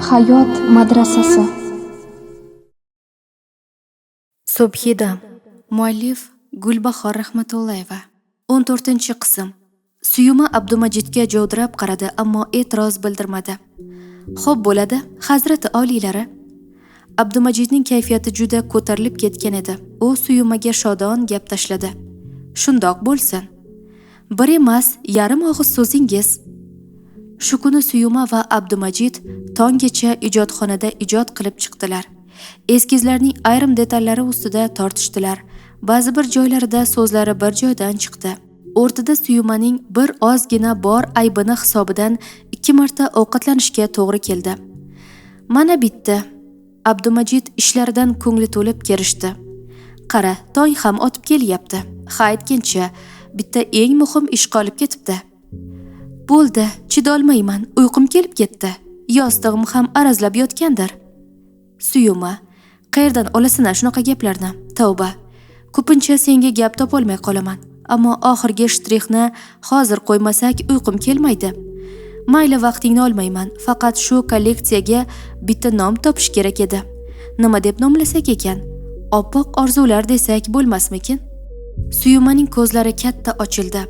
Hayot madrasasi. Subhida. Muallif Gulbahor Rahmatullayeva. 14-qism. Suyuma Abdumajidga javdirab qaradi, ammo e'tiroz bildirmadi. Xo'p bo'ladi, Hazrati oliylari. Abdumajidning kayfiyati juda ko'tarilib ketgan edi. U Suyumaga shodon gap tashladi. Shundoq bo'lsin. Bir emas, yarim og'iz so'zingiz. Shu kuni Suyuma va Abdumajid tonggacha ijodxonada ijod qilib chiqdilar. Eskizlarning ayrim detallari ustida tortishdilar. Ba'zi bir joylarida so'zlari bir joydan chiqdi. O'rtada Suyumaning bir ozgina bor aybini hisobidan 2 marta ovqatlanishga to'g'ri keldi. Mana bitta. Abdumajid ishlaridan ko'ngli to'lib kerishdi. Qara, tong ham otib kelyapti. Ha aytgancha, bitta eng muhim ish qolib ketibdi. Bo'ldi, chidolmayman, uyqum kelib ketdi. Yostig'im ham arazlab yotgandir. Suyuma, qayerdan olasan shunaqa gaplarni? Tavba. Ko'pincha senga gap topolmay qolaman, ammo oxirgi shtrixni hozir qo'ymasak uyqum kelmaydi. Mayli, vaqtingni olmayman, faqat shu kolleksiyaga bitta nom topish kerak edi. Nima deb nomlasak ekan? Oppoq orzular desak bo'lmasmikin? Suyumaning ko'zlari katta ochildi.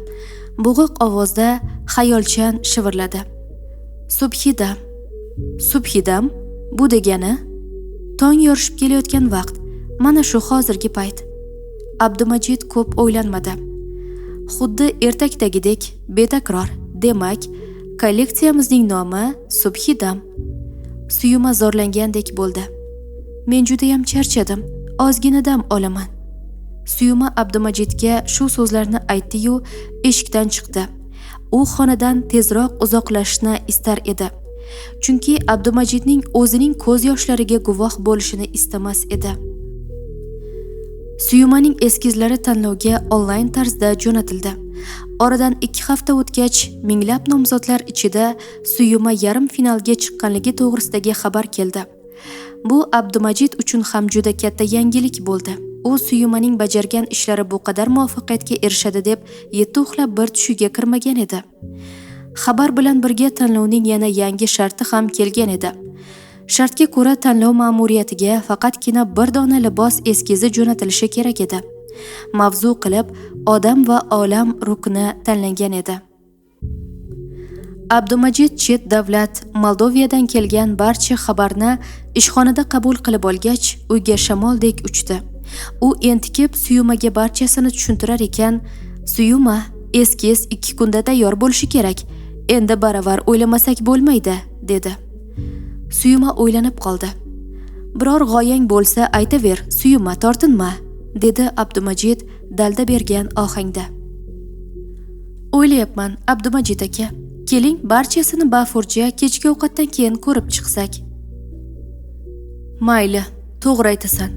Bo'g'iq ovozda xayolchan shivirladi. Subhida. Subhidam, bu degani tong yorishib kelayotgan vaqt, mana shu hozirgi payt. Abdumajid ko'p o'ylanmadi. Xuddi ertakdagidek betakror. Demak, kolleksiyamizning nomi Subhidam. Suyuma zorlangandek bo'ldi. Men juda ham charchadim. Ozgina dam olaman. Suyuma Abdumajidga shu so'zlarni aytdi-yu, eshikdan chiqdi. U xonadan tezroq uzoqlashishni istar edi. Chunki Abdumajidning o'zining ko'z yoshlariga guvoh bo'lishini istamas edi. Suyumaning eskizlari tanlovga onlayn tarzda jo'natildi. Oradan 2 hafta o'tgach, minglab nomzodlar ichida Suyuma yarim finalga chiqqanligi to'g'risidagi xabar keldi. Bu Abdumajid uchun ham juda katta yangilik bo'ldi. U Suyumaning bajargan ishlari bu qadar muvaffaqiyatga erishadi deb yetti uxlab bir tushiga kirmagan edi. Xabar bilan birga tanlovning yana yangi sharti ham kelgan edi. Shartga ko'ra tanlov ma'muriyatiga faqatgina bir dona libos eskizi jo'natilishi kerak edi. Mavzu qilib odam va olam rukni tanlangan edi. Abdumajid chet davlat Moldoviyadan kelgan barcha xabarni ishxonada qabul qilib olgach, uyga shamoldek uchdi. U entikib Suyumaga barchasini tushuntirar ekan, Suyuma, eskiz 2 kunda tayyor bo'lishi kerak. Endi baravar o'ylamasak bo'lmaydi, dedi. Suyuma o'ylanib qoldi. Biror g'oyang bo'lsa aytaver, Suyuma, tortinma, dedi Abdumajid dalda bergan ohangda. O'ylayapman, Abdumajid aka. Keling, barchasini bafurja kechki ovqatdan keyin ko'rib chiqsak. Mayli, to'g'ri aytasan.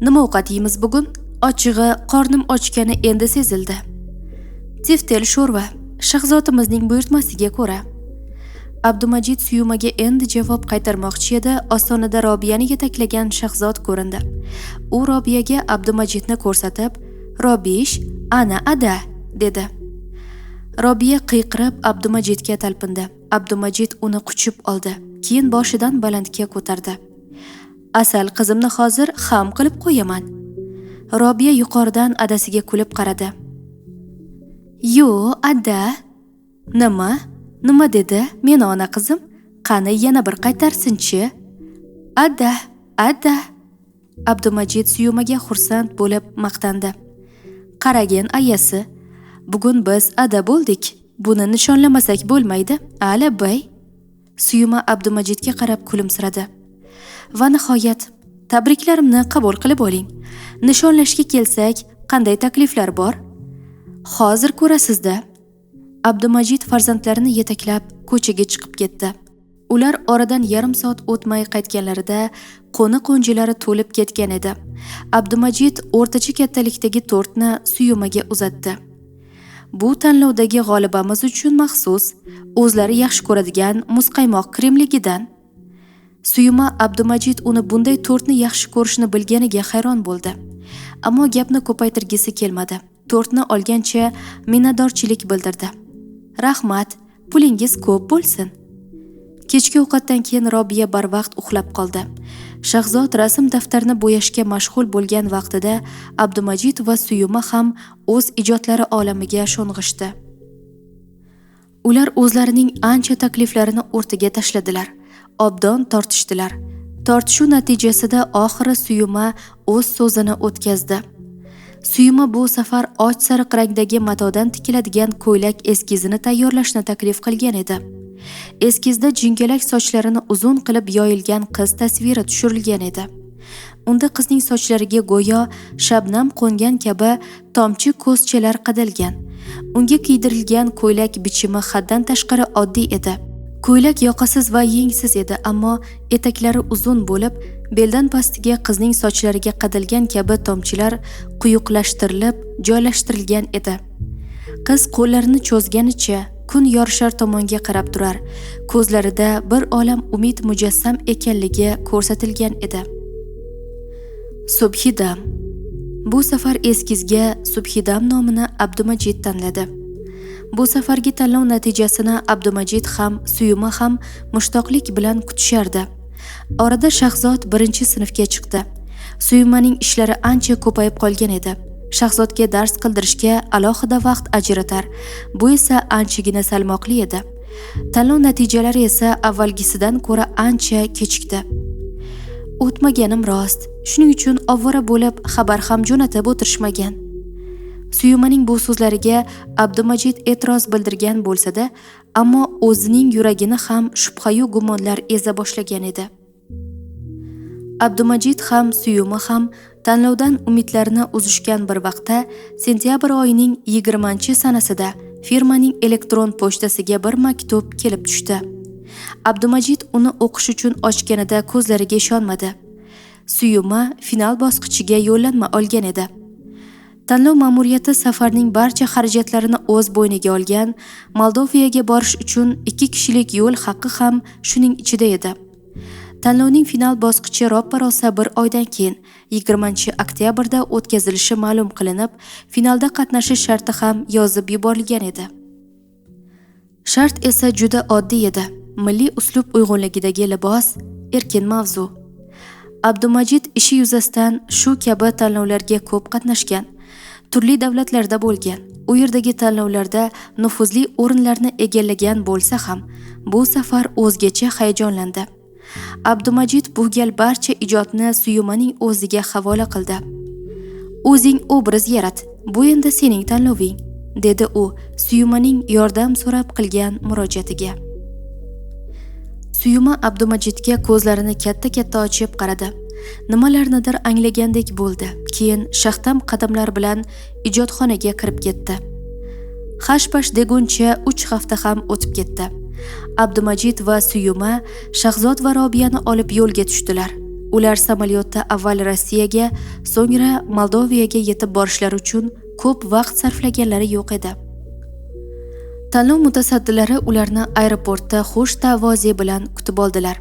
Nima ovqat yeymiz bugun? Ochig'i, qornim ochgani endi sezildi. Tiftel sho'rva, shahzotimizning buyurtmasiga ko'ra. Abdumajid Suyumaga endi javob qaytarmoqchi edi, ostonada Robiyani yetaklagan shahzod ko'rindi. U Robiyaga Abdumajidni ko'rsatib, "Robish, ana ada", dedi. Robiya qiyqirib Abdumajidga talpindi. Abdumajid uni quchib oldi, keyin boshidan balandga ko'tardi. "Asal qizimni hozir ham qilib qo'yaman." Robiya yuqoridan adasiga kulib qaradi. "Yo, ada. Nima? Nima dedi? Meni ona qizim, qani yana bir qaytarsin-chi?" "Ada, ada." Abdumajid Suyumaga xursand bo'lib maqtandi. "Qaragin ayasi, bugun biz ada bo'ldik. Buni nishonlamasak bo'lmaydi, ala bay." Suyuma Abdumajidga qarab kulimsiradi. "Va nihoyat, tabriklarimni qabul qilib oling. Nishonlashga kelsak, qanday takliflar bor? Hozir ko'rasiz-da." Abdumajid farzandlarini yetaklab ko'chaga chiqib ketdi. Ular oradan yarim soat o'tmay qaytganlarida qo'ni-qo'njilari to'lib ketgan edi. Abdumajid o'rtacha kattalikdagi tortni Suyumaga uzatdi. "Bu tanlovdagi g'olibamiz uchun maxsus, o'zlari yaxshi ko'radigan muzqaymoq kremligidan." Suyuma Abdumajid uni bunday tortni yaxshi ko'rishni bilganiga hayron bo'ldi. Ammo gapni ko'paytirgisi kelmadi. Tortni olgancha minnatdorchilik bildirdi. "Rahmat, pulingiz ko'p bo'lsin." Kechki ovqatdan keyin Robiya barvaqt uxlab qoldi. Shahzod rasm daftarini bo'yashga mashg'ul bo'lgan vaqtida Abdumajid va Suyuma ham o'z ijodlari olamiga sho'ng'ishdi. Ular o'zlarining ancha takliflarini o'rtaga tashladilar. Obdon tortishdilar. Tortishuv natijasida oxiri Suyuma o'z so'zini o'tkazdi. Suyuma bu safar och sariq rangdagi matodan tikiladigan ko'ylak eskizini tayyorlashni taklif qilgan edi. Eskizda jingalak sochlarini uzun qilib yoyilgan qiz tasviri tushirilgan edi. Unda qizning sochlariga go'yo shabnam qo'ngan kabi tomchi ko'zchalar qadalgan. Unga kiydirilgan ko'ylak bichimi haddan tashqari oddiy edi. Ko'ylak yoqasiz va yengsiz edi, ammo etaklari uzun bo'lib, beldan pastiga qizning sochlariga qadalgan kabi tomchilar quyuqlashtirilib, joylashtirilgan edi. Qiz qo'llarini cho'zganicha kun yorishar tomonga qarab turar, ko'zlarida bir olam umid mujassam ekanligi ko'rsatilgan edi. Subhidam. Bu safar eskizga Subhidam nomini Abdumajid tanladi. Bu safargi tanlov natijasini Abdumajid ham, Suyuma ham mushtoqlik bilan kutishardi. Orada Shahzod 1-sinfga chiqdi. Suyumaning ishlari ancha ko'payib qolgan edi. Shahzodga dars qildirishga alohida vaqt ajratar. Bu esa anchagina salmoqli edi. Tanlov natijalari esa avvalgisidan ko'ra ancha kechikdi. O'tmaganim rost. Shuning uchun ovvora bo'lib xabar ham jo'natib o'tirishmagan. Suyumaning bu so'zlariga Abdumajid e'tiroz bildirgan bo'lsa-da, ammo o'zining yuragini ham shubha-yu gumonlar eza boshlagan edi. Abdumajid ham, Suyuma ham tanlovdan umidlarini uzishgan bir vaqtda sentyabr oyining 20-sanasida firmaning elektron pochtasiga bir maktub kelib tushdi. Abdumajid uni o'qish uchun ochganida ko'zlariga ishonmadi. Suyuma final bosqichiga yo'llanma olgan edi. Tanlov ma'muriyati safarning barcha xarajatlarini o'z bo'yniga olgan. Moldovaga borish uchun 2 kishilik yo'l haqqi ham shuning ichida edi. Tanlovning final bosqichi roppa-rosa bir oydan keyin 20-oktyabrda o'tkazilishi ma'lum qilinib, finalda qatnashish sharti ham yozib yuborilgan edi. Shart esa juda oddiy edi. Milliy uslub uyg'unligidagi libos, erkin mavzu. Abdumajid ishi yuzasidan shu kabi tanlovlarga ko'p qatnashgan. Turli davlatlarda bo'lgan. U yerdagi tanlovlarda nufuzli o'rinlarni egallagan bo'lsa ham, bu safar o'zgacha hayajonlandi. Abdumajid bu gal barcha ijodni Suyumaning o'ziga havola qildi. "O'zing obraz yarat, bu endi sening tanloving", dedi u Suyumaning yordam so'rab qilgan murojaatiga. Suyuma Abdumajidga ko'zlarini katta-katta ochib qaradi. Nimalarnidir anglagandek bo'ldi. Keyin shaxtam qadamlar bilan ijodxonaga kirib ketdi. Hash-pash deguncha 3 hafta ham o'tib ketdi. Abdumajid va Suyuma Shahzod va Robiyani olib yo'lga tushdilar. Ular samolyotda avval Rossiyaga, so'ngra Moldovaga yetib borishlari uchun ko'p vaqt sarflaganlari yo'q edi. Tanlov mutasaddilari ularni aeroportda xush tavoze bilan kutib oldilar.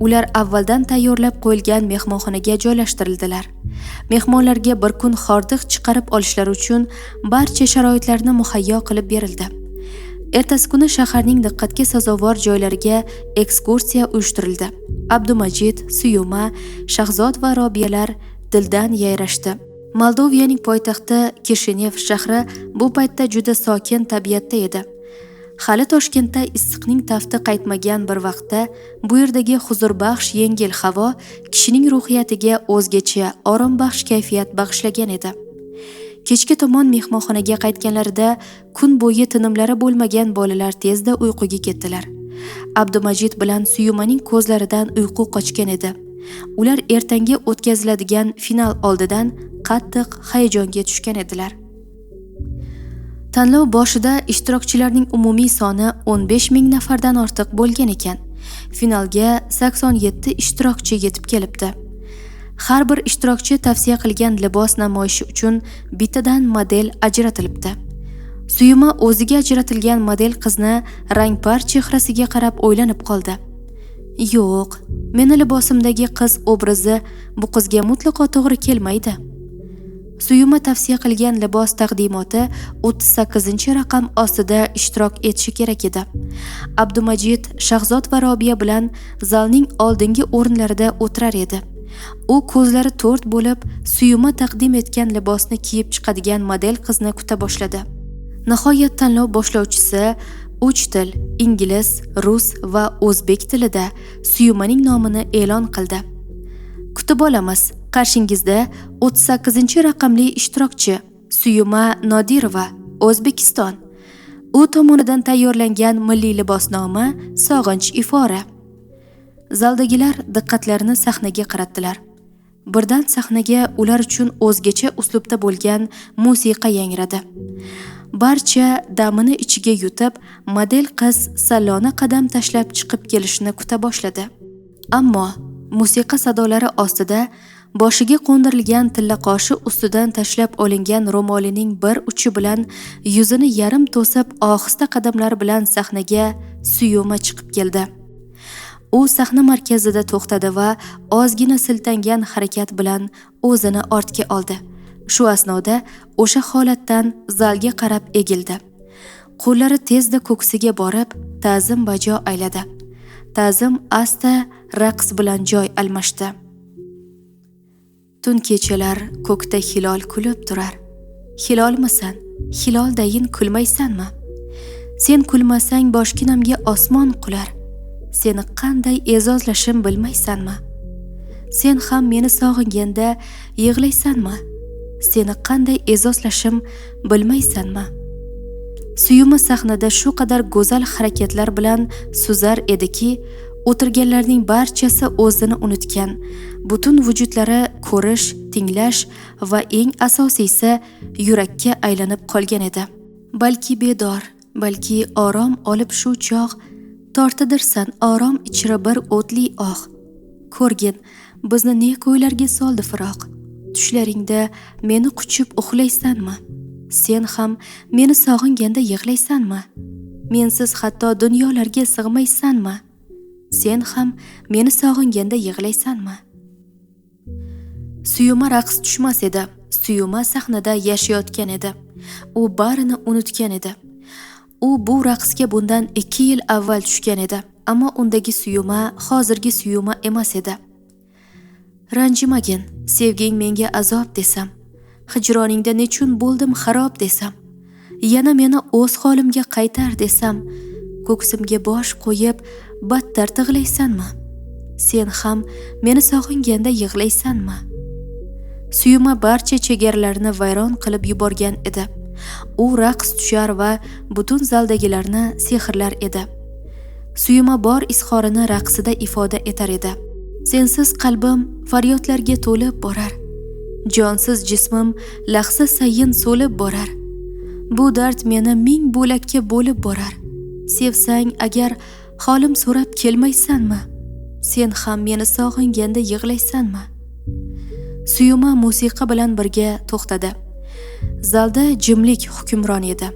Ular avvaldan tayyorlab qo'yilgan mehmonxonaga joylashtirildilar. Mehmonlarga bir kun hordiq chiqarib olishlari uchun barcha sharoitlarni muhayyo qilib berildi. Ertasi kuni shaharning diqqatga sazovor joylariga ekskursiya uyushtirildi. Abdumajid, Suyuma, Shahzod va Robiyalar dildan yayrashdi. Moldovaning poytaxti Kishinev shahri bu paytda juda sokin tabiatda edi. Hali Toshkentda issiqning tafti qaytmagan bir vaqtda bu yerdagi huzurbaxsh yengil havo kishining ruhiyatiga o'zgacha orombaxsh kayfiyat bag'ishlagan edi. Kechga tomon mehmonxonaga qaytganlarida kun bo'yi tinimlari bo'lmagan bolalar tezda uyquga ketdilar. Abdumajid bilan Suyumaning ko'zlaridan uyqu qochgan edi. Ular ertangi o'tkaziladigan final oldidan qattiq hayajonga tushgan edilar. Tanlov boshida ishtirokchilarning umumiy soni 15 ming nafardan ortiq bo'lgan ekan. Finalga 87 ishtirokchi yetib kelibdi. Har bir ishtirokchi tavsiya qilgan libos namoyishi uchun bittadan model ajratilibdi. Suyuma o'ziga ajratilgan model qizni rangpar chehrasiga qarab o'ylanib qoldi. Yo'q, meni libosimdagi qiz obrazi bu qizga mutlaqo to'g'ri kelmaydi. Suyuma tavsiya qilgan libos taqdimoti 38-raqam ostida ishtirok etishi kerak edi. Abdumajid Shahzod va Robiya bilan zalning oldingi o'rinlarida o'tirar edi. U ko'zlari to'rt bo'lib, Suyuma taqdim etgan libosni kiyib chiqadigan model qizni kuta boshladi. Nihoyat tanlov boshlovchisi 3 til, ingliz, rus va o'zbek tilida Suyumaning nomini e'lon qildi. Kutib olamiz. Qarshingizda 38-raqamli ishtirokchi Suyuma Nodirova, O'zbekiston. U tomonidan tayyorlangan milliy libosnoma Sog'inch ifora. Zaldagilar diqqatlarini sahnaga qaratdilar. Birdan sahnaga ular uchun o'zgacha uslubda bo'lgan musiqa yangradi. Barcha damini ichiga yutib, model qiz salona qadam tashlab chiqib kelishini kuta boshladi. Ammo musiqa sadolari ostida boshiga qo'ndirilgan tilla qoshi ustidan tashlab olingan ro'molining bir uchi bilan yuzini yarim to'sib ohista qadamlar bilan sahnaga Suyuma chiqib keldi. U sahna markazida to'xtadi va ozgina siltangan harakat bilan o'zini ortga oldi. Shu asnoda o'sha holatdan zalga qarab egildi. Qo'llari tezda ko'ksiga borib, ta'zim bajo ayladi. Ta'zim asta raqs bilan joy almashdi. Tun kechalar ko'kda hilol kulib turar. Hilolmisan? Hiloldayin kulmaysanmi? Sen kulmasang boshginamga osmon qular. Seni qanday e'zozlashim bilmaysanmi? Sen ham meni sog'inganda yig'laysanmi? Seni qanday e'zozlashim bilmaysanmi? Suyuma sahnada shu qadar go'zal harakatlar bilan suzar ediki, o'tirganlarning barchasi o'zini unutgan, butun vujudlari ko'rish, tinglash va eng asosiysi yurakka aylanib qolgan edi. Balki bedor, balki orom olib shu chog' tortidirsan orom ichra bir o'tli oh. Ko'rgin, bizni ne ko'ylarga soldi firoq. Tushlaringda meni quchib uxlaysanmi? Sen ham meni sog'inganda yig'laysanmi? Mensiz hatto dunyolarga sig'maysanmi? Sen ham meni sog'inganda yig'laysanmi? Suyuma raqs tushmas edi. Suyuma sahnada yashayotgan edi. U barini unutgan edi. U bu raqsga bundan 2 yil avval tushgan edi, ammo undagi Suyuma hozirgi Suyuma emas edi. Ranjimagin, sevging menga azob desam, hijroningda nechun bo'ldim xarob desam, yana meni o'z holimga qaytar desam, ko'ksimga bosh qo'yib battar tig'laysanmi? Sen ham meni sog'inganda yig'laysanmi? Suyuma barcha chegaralarni vayron qilib yuborgan edi. U raqs tushar va butun zaldagilarni sehrlar edi. Suyuma bor izhorini raqsida ifoda etar edi. Sensiz qalbim faryodlarga to'lib borar. Jonsiz jismim lahza sayin so'lib borar. Bu dard meni ming bo'lakka bo'lib borar. Sevsang agar holim so'rab kelmaysanmi? Sen ham meni sog'inganda yig'laysanmi? Suyuma musiqa bilan birga to'xtadi. Zalda jimlik hukmron edi.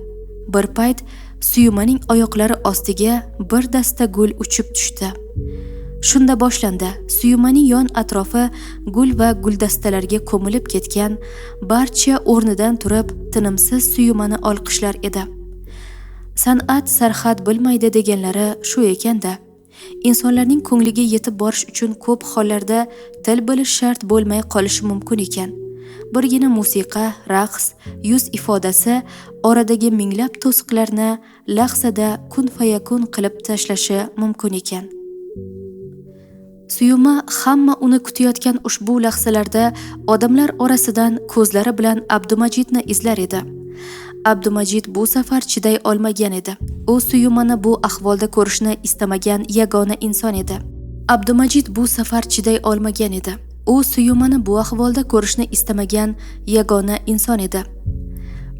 Bir payt Suyumaning oyoqlari ostiga bir dasta gul uchib tushdi. Shunda boshlandi. Suyumaning yon atrofi gul va guldastalarga ko'milib ketgan, barcha o'rnidan turib tinimsiz Suyumani olqishlar edi. San'at sarhad bilmaydi deganlari shu ekanda. Insonlarning ko'ngliga yetib borish uchun ko'p hollarda til bilish shart bo'lmay qolishi mumkin ekan. Birgina musiqa, raqs, yuz ifodasi oradagi minglab to'siqlarni lahzada kun fayakun qilib tashlashi mumkin ekan. Suyuma hamma uni kutayotgan ushbu lahzalarda odamlar orasidan ko'zlari bilan Abdumajidni izlar edi. Abdumajid bu safar chiday olmagan edi. U Suyumani bu ahvolda ko'rishni istamagan yagona inson edi. Abdumajid bu safar chiday olmagan edi. U Suyumani bu ahvolda ko'rishni istamagan yagona inson edi.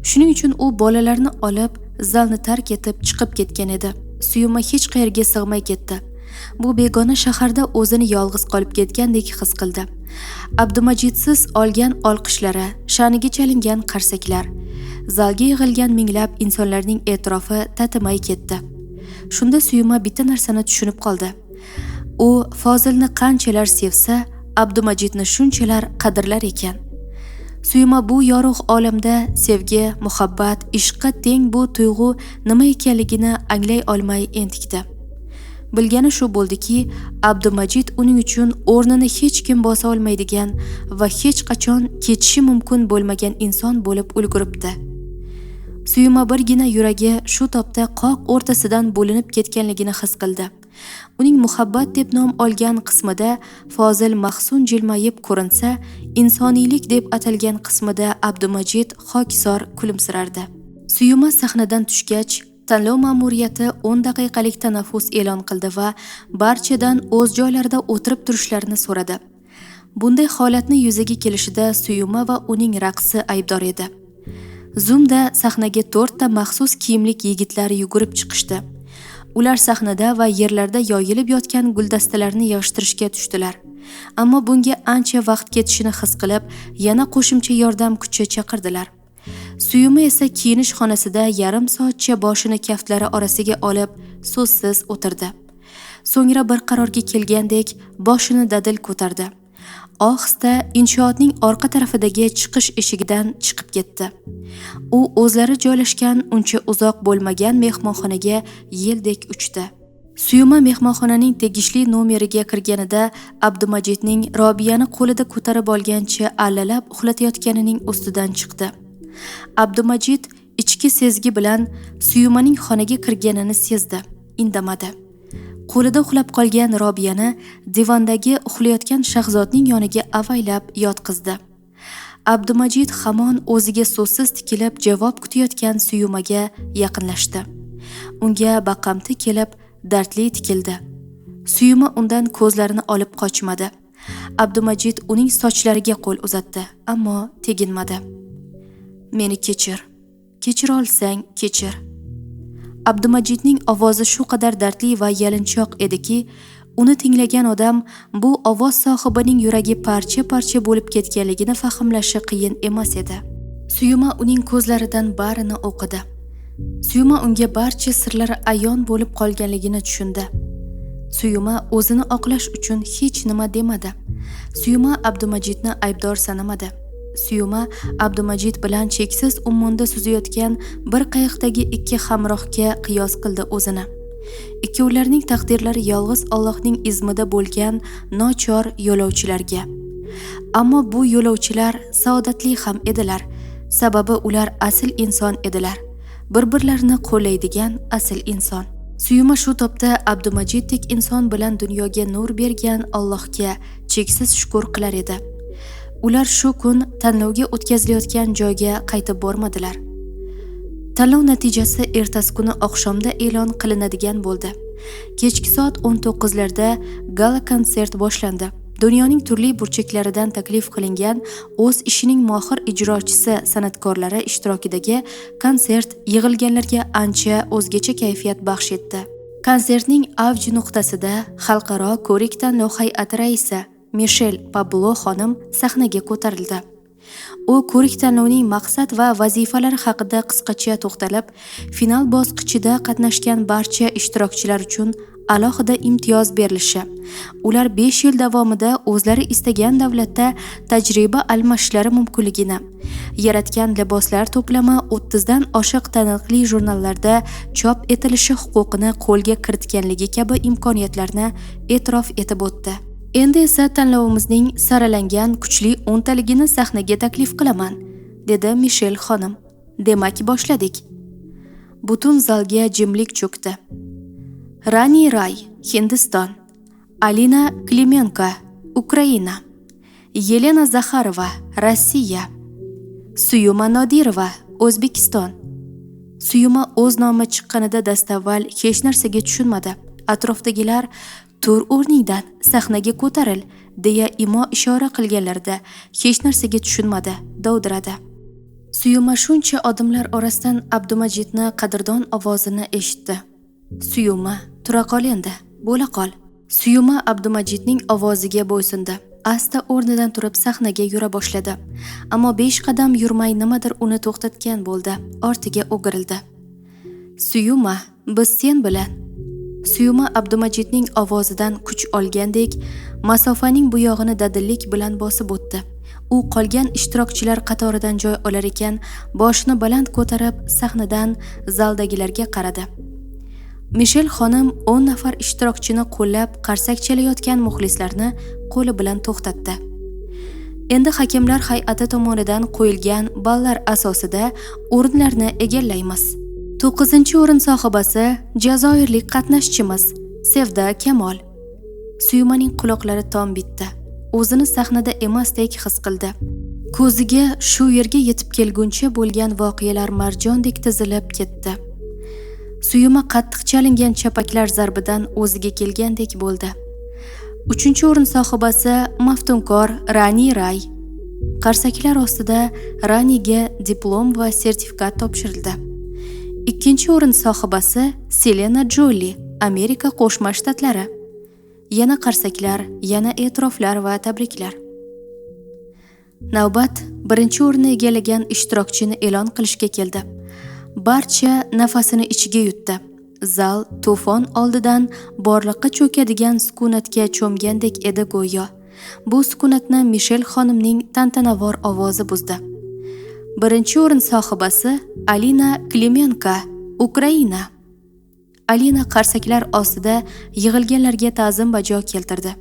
Shuning uchun u bolalarni olib zalni tark etib chiqib ketgan edi. Suyuma hech qayerga sig'may ketdi. Bu begona shaharda o'zini yolg'iz qolib ketgandek his qildi. Abdumajidsiz olgan olqishlari, sha'niga chalingan qarsaklar, zalga yig'ilgan minglab insonlarning e'tirofi tatimay ketdi. Shunda Suyuma bitta narsani tushunib qoldi. U Fozilni qanchalar sevsa, Abdumajidni shunchalar qadrlar ekan. Suyuma bu yorug' olamda sevgi, muhabbat, ishqqa teng bu tuyg'u nima ekanligini anglay olmay entikdi. Bilgani shu bo'ldiki, Abdumajid uning uchun o'rnini hech kim bosa olmaydigan va hech qachon ketishi mumkin bo'lmagan inson bo'lib ulguribdi. Suyuma birgina yuragi shu topda qoq o'rtasidan bo'linib ketganligini his qildi. Uning muhabbat deb nom olgan qismida Fozil mahzun jilmayib ko'rinsa, insoniylik deb atalgan qismida Abdumajid xokisor kulimsirardi. Suyuma sahnadan tushgach, tanlov ma'muriyati 10 daqiqalik tanaffus e'lon qildi va barchadan o'z joylarida o'tirib turishlarini so'radi. Bunday holatni yuzaga kelishida Suyuma va uning raqsi aybdor edi. Zoomda sahnaga 4 ta maxsus kiyimlik yigitlar yugurib chiqishdi. Ular sahnada va yerlarda yoyilib yotgan guldastalarni yig'ishtirishga tushdilar. Ammo bunga ancha vaqt ketishini his qilib, yana qo'shimcha yordam kuchi chaqirdilar. Suyuma esa kiyinish xonasida yarim soatcha boshini kaftlari orasiga olib, so'zsiz o'tirdi. So'ngra bir qarorga kelgandek boshini dadil ko'tardi. Ohista inshootning orqa tarafidagi chiqish eshigidan chiqib ketdi. U o'zlari joylashgan uncha uzoq bo'lmagan mehmonxonaga yeldek uchdi. Suyuma mehmonxonaning tegishli nomeriga kirganida Abdumajidning Robiyani qo'lida ko'tarib olgancha allalab uxlatayotganining ustidan chiqdi. Abdumajid ichki sezgi bilan Suyumaning xonaga kirganini sezdi, indamadi. Qo'lida uxlab qolgan Robiyani divandagi uxlayotgan Shahzodning yoniga avaylab yotqizdi. Abdumajid hamon o'ziga so'zsiz tikilib javob kutayotgan Suyumaga yaqinlashdi. Unga baqamti kelib dardli tikildi. Suyuma undan ko'zlarini olib qochmadi. Abdumajid uning sochlariga qo'l uzatdi, ammo teginmadi. "Meni kechir. Kechir olsang, kechir." Abdumajidning ovozi shu qadar dardli va yalinchoq ediki, uni tinglagan odam bu ovoz sohibining yuragi parcha-parcha bo'lib ketganligini fahmlashi qiyin emas edi. Suyuma uning ko'zlaridan barini o'qidi. Suyuma unga barcha sirlari ayon bo'lib qolganligini tushundi. Suyuma o'zini oqlash uchun hech nima demadi. Suyuma Abdumajidni aybdor sanamadi. Suyuma Abdumajid bilan cheksiz ummonda suzayotgan bir qayiqdagi ikki hamrohga qiyos qildi o'zini. Ikkovlarining taqdirlari yolg'iz Allohning izmida bo'lgan nochor yo'lovchilarga. Ammo bu yo'lovchilar saodatli ham edilar, sababi ular asl inson edilar. Bir-birlarini qo'llaydigan asl inson. Suyuma shu topda Abdumajiddek inson bilan dunyoga nur bergan Allohga cheksiz shukr qilar edi. Ular shu kun tanlovga o'tkazilayotgan joyga qaytib bormadilar. Tanlov natijasi ertasi kuni oqshomda e'lon qilinadigan bo'ldi. Kechki soat 19 larda gala konsert boshlandi. Dunyoning turli burchaklaridan taklif qilingan o'z ishining mohir ijrochisi san'atkorlari ishtirokidagi konsert yig'ilganlarga ancha o'zgacha kayfiyat baxsh etdi. Konsertning avj nuqtasida xalqaro ko'rik tanlov hay'ati raisi Michel Pablo xonim sahnaga ko'tarildi. U ko'rik tanlovning maqsad va vazifalari haqida qisqacha to'xtalib, final bosqichida qatnashgan barcha ishtirokchilar uchun alohida imtiyoz berilishi, ular 5 yil davomida o'zlari istagan davlatda tajriba almashishlari mumkinligini, yaratgan liboslar to'plami 30 dan oshiq taniqli jurnallarda chop etilishi huquqini qo'lga kiritganligi kabi imkoniyatlarni e'tirof etib o'tdi. Endi esa tanlovimizning saralangan kuchli 10 taligini sahnaga taklif qilaman, dedi Michel xonim. Demak, boshladik. Butun zalga jimlik cho'kdi. Rani Ray, Hindiston. Alina Klimenko, Ukraina. Yelena Zakharova, Rossiya. Suyuma Nodirova, O'zbekiston. Suyuma o'z nomi chiqqanida dastavval hech narsaga tushunmadi. Atrofdagilar "Tur o'rningdan, sahnaga ko'taril" deya imo-ishora qilganlarida hech narsaga tushunmadi, dovdiradi. Suyuma shuncha odamlar orasidan Abdumajidni qadrdon ovozini eshitdi. "Suyuma, tura qol endi, bo'la qol." Suyuma Abdumajidning ovoziga bo'ysundi. Asta o'rnidan turib sahnaga yura boshladi. Ammo 5 qadam yurmay nimadir uni to'xtatgan bo'ldi. Ortiga o'girildi. "Suyuma, biz sen bilan." Suyuma Abdumajidning ovozidan kuch olgandek, masofaning bu yog'ini dadillik bilan bosib o'tdi. u qolgan ishtirokchilar qatoridan joy olar ekan, boshini baland ko'tarib sahnadan zaldagilarga qaradi. Mishel xonim 10 nafar ishtirokchini qo'llab qarsak chalayotgan muxlislarni qo'li bilan to'xtatdi. Endi hakamlar hay'ati tomonidan qo'yilgan ballar asosida o'rinlarni egallaymiz. 9-o'rin sohibasi jazoirlik qatnashchimiz Sevda Kamol. Suyumaning quloqlari tom bitdi. O'zini sahnada emasdek his qildi. Ko'ziga shu yerga yetib kelguncha bo'lgan voqealar marjondek tizilib ketdi. Suyuma qattiq chalingan chapaklar zarbidan o'ziga kelgandek bo'ldi. 3-o'rin sohibasi maftunkor Rani Ray. Qarsaklar ostida Raniga diplom va sertifikat topshirildi. 2-o'rin sohibasi Selena Jolie, Amerika Qo'shma Shtatlari. Yana qarsaklar, yana e'tiroflar va tabriklar. Navbat 1-o'rinni egallagan ishtirokchini e'lon qilishga keldi. Barcha nafasini ichiga yutdi. Zal to'fon oldidan borliqqa cho'kadigan sukunatga cho'mgandek edi go'yo. Bu sukunatni Mishel xonimning tantanavor ovozi buzdi. 1-o'rin sohibasi Alina Klimenko, Ukraina. Alina qarsaklar ostida yig'ilganlarga ta'zim bajo keltirdi.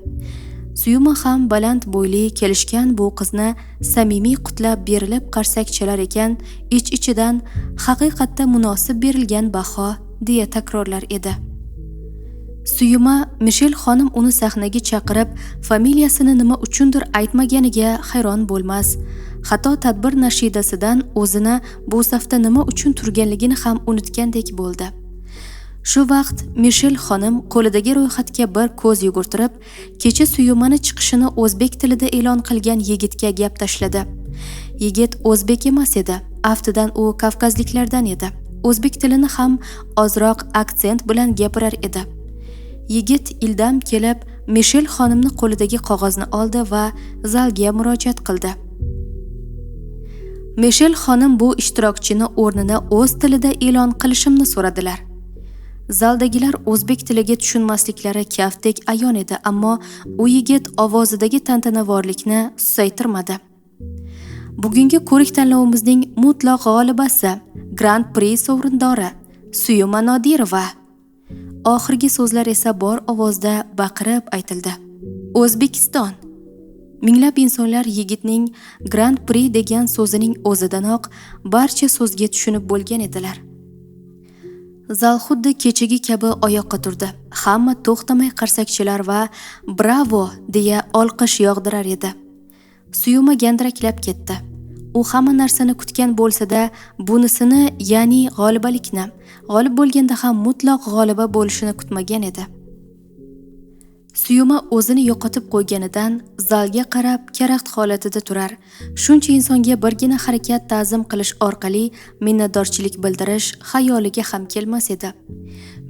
Suyuma ham baland bo'yli kelishgan bu qizni samimiy qutlab berilib qarsak chalar ekan, ich-ichidan haqiqatda munosib berilgan baho deya takrorlar edi. Suyuma Mishel xonim uni sahnaga chaqirib, familiyasini nima uchundir aytmaganiga hayron bo'lmas. Hatto tadbir nashidasidan o'zini bu safda nima uchun turganligini ham unutgandek bo'ldi. Shu vaqt Mishel xonim qo'lidagi ro'yxatga bir ko'z yugurtirib, kecha Suyumani chiqishini o'zbek tilida e'lon qilgan yigitga gap tashladi. Yigit o'zbek emas edi, aftidan u kavkazliklardan edi. O'zbek tilini ham ozroq aksent bilan gapirar edi. Yigit ildam kelib, Mishel xonimni qo'lidagi qog'ozni oldi va zalga murojaat qildi. Mishel xonim bu ishtirokchini o'rnini o'z tilida e'lon qilishimni so'radilar. Zaldagilar o'zbek tiliga tushunmasliklari kaftdek ayon edi, ammo u yigit ovozidagi tantanavorlikni susaytirmadi. Bugungi ko'rik tanlovimizning mutlaq g'olibasi, Grand Prix sovrindori Suyuma Nodirova. Oxirgi so'zlar esa bor ovozda baqirib aytildi. O'zbekiston. Minglab insonlar yigitning Grand Prix degan so'zining o'zidanoq barcha so'zga tushunib bo'lgan edilar. Zal xuddi kechagi kabi oyoqqa turdi. Hamma to'xtamay qarsakchilar va bravo deya olqish yog'dirar edi. Suyuma gandiraklab ketdi. U hamma narsani kutgan bo'lsa-da, bunisini, ya'ni g'olibalikni, g'olib bo'lganda ham mutlaq g'oliba bo'lishini kutmagan edi. Suyuma o'zini yo'qotib qo'yganidan zalga qarab karaxt holatida turar. Shuncha insonga birgina harakat ta'zim qilish orqali minnatdorchilik bildirish xayoliga ham kelmas edi.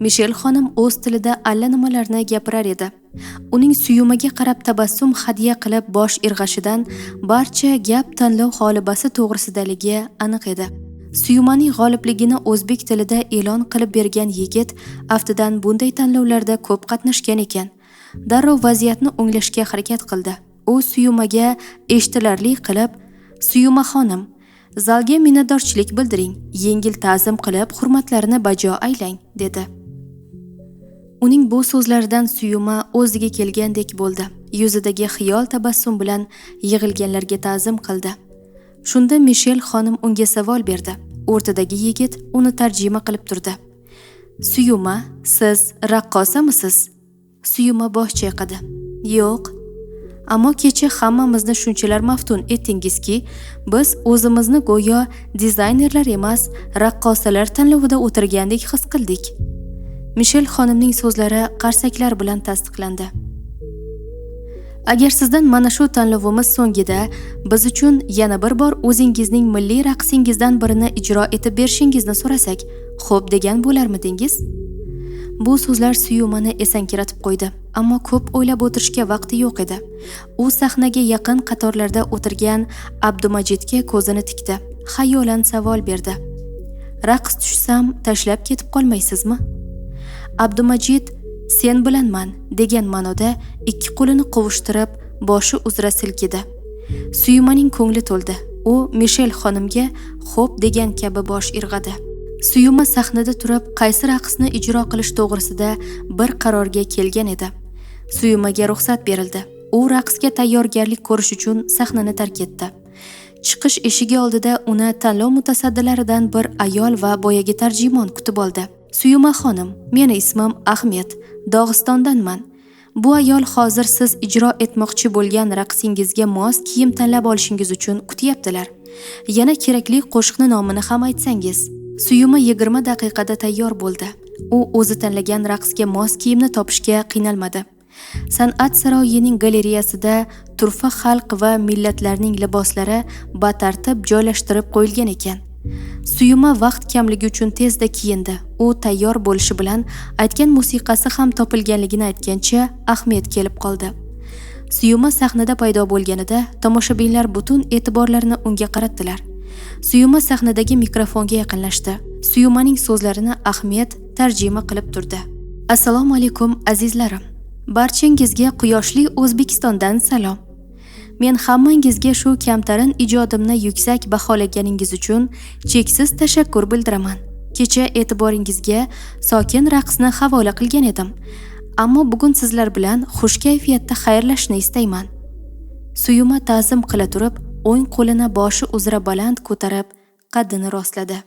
Mishel xonim o'z tilida allanimalarni gapirar edi. Uning Suyumaga qarab tabassum hadya qilib bosh irg'ashidan barcha gap tanlov g'olibasi to'g'risidaligi aniq edi. Suyumaning g'olibligini o'zbek tilida e'lon qilib bergan yigit aftidan bunday tanlovlarda ko'p qatnashgan ekan. Darrov vaziyatni o'nglashga harakat qildi. U Suyumaga eshitilarli qilib, "Suyuma xonim, zalga minnatdorchilik bildiring, yengil ta'zim qilib hurmatlarini bajo aylang", dedi. Uning bu so'zlaridan Suyuma o'ziga kelgandek bo'ldi. Yuzidagi xiyol tabassum bilan yig'ilganlarga ta'zim qildi. Shunda Mishel xonim unga savol berdi. O'rtadagi yigit uni tarjima qilib turdi. "Suyuma, siz raqqosamisiz?" Suyuma bosh chayqadi. "Yo'q. Ammo kecha hammamizni shunchalar maftun etdingizki, biz o'zimizni go'yo dizaynerlar emas, raqqosalar tanlovida o'tirgandek his qildik." Mishel xonimning so'zlari qarsaklar bilan tasdiqlandi. Agar sizdan mana shu tanlovimiz so'ngida biz uchun yana bir bor o'zingizning milliy raqsingizdan birini ijro etib berishingizni so'rasak, xo'p degan bo'larmidingiz? Bu so'zlar Suyumani esankiratib qo'ydi, ammo ko'p o'ylab o'tirishga vaqti yo'q edi. U sahnaga yaqin qatorlarda o'tirgan Abdumajidga ko'zini tikdi. Xayolan savol berdi. "Raqs tushsam tashlab ketib qolmaysizmi?" Abdumajid "Sen bilanman" degan ma'noda ikki qo'lini qovushtirib, boshi uzra silkidi. Suyumaning ko'ngli to'ldi. U Mishel xonimga xo'p degan kabi bosh irg'adi. Suyuma sahnada turib qaysi raqsni ijro qilish to'g'risida bir qarorga kelgan edi. Suyumaga ruxsat berildi. U raqsga tayyorgarlik ko'rish uchun sahnani tark etdi. Chiqish eshigi oldida uni tanlov mutasaddilaridan bir ayol va boyagi tarjimon kutib oldi. Suyuma xonim, meni ismim Ahmed, Dog'istondanman. Bu ayol hozir siz ijro etmoqchi bo'lgan raqsingizga mos kiyim tanlab olishingiz uchun kutyaptilar. Yana kerakli qo'shiqni nomini ham aytsangiz. Suyuma 20 daqiqada tayyor bo'ldi. U o'zi tanlagan raqsga mos kiyimni topishga qiynalmadi. San'at saroyining galereyasida turfa xalq va millatlarning liboslari batartib joylashtirib qo'yilgan ekan. Suyuma vaqt kamligi uchun tezda kiyindi. U tayyor bo'lishi bilan aytgan musiqasi ham topilganligini aytgancha Ahmed kelib qoldi. Suyuma sahnada paydo bo'lganida tomoshabinlar butun e'tiborlarini unga qaratdilar. Suyuma sahnadagi mikrofonga yaqinlashdi. Suyumaning so'zlarini Ahmed tarjima qilib turdi. Assalomu alaykum azizlarim. Barchangizga quyoshli O'zbekistondan salom. Men hammangizga shu kamtarin ijodimni yuksak baholaganingiz uchun cheksiz tashakkur bildiraman. Kecha e'tiboringizga sokin raqsni havola qilgan edim. Ammo bugun sizlar bilan xush kayfiyatda xayrlashishni istayman. Suyuma ta'zim qila turib, o'ng qo'lini boshi uzra baland ko'tarib, qaddini rostladi.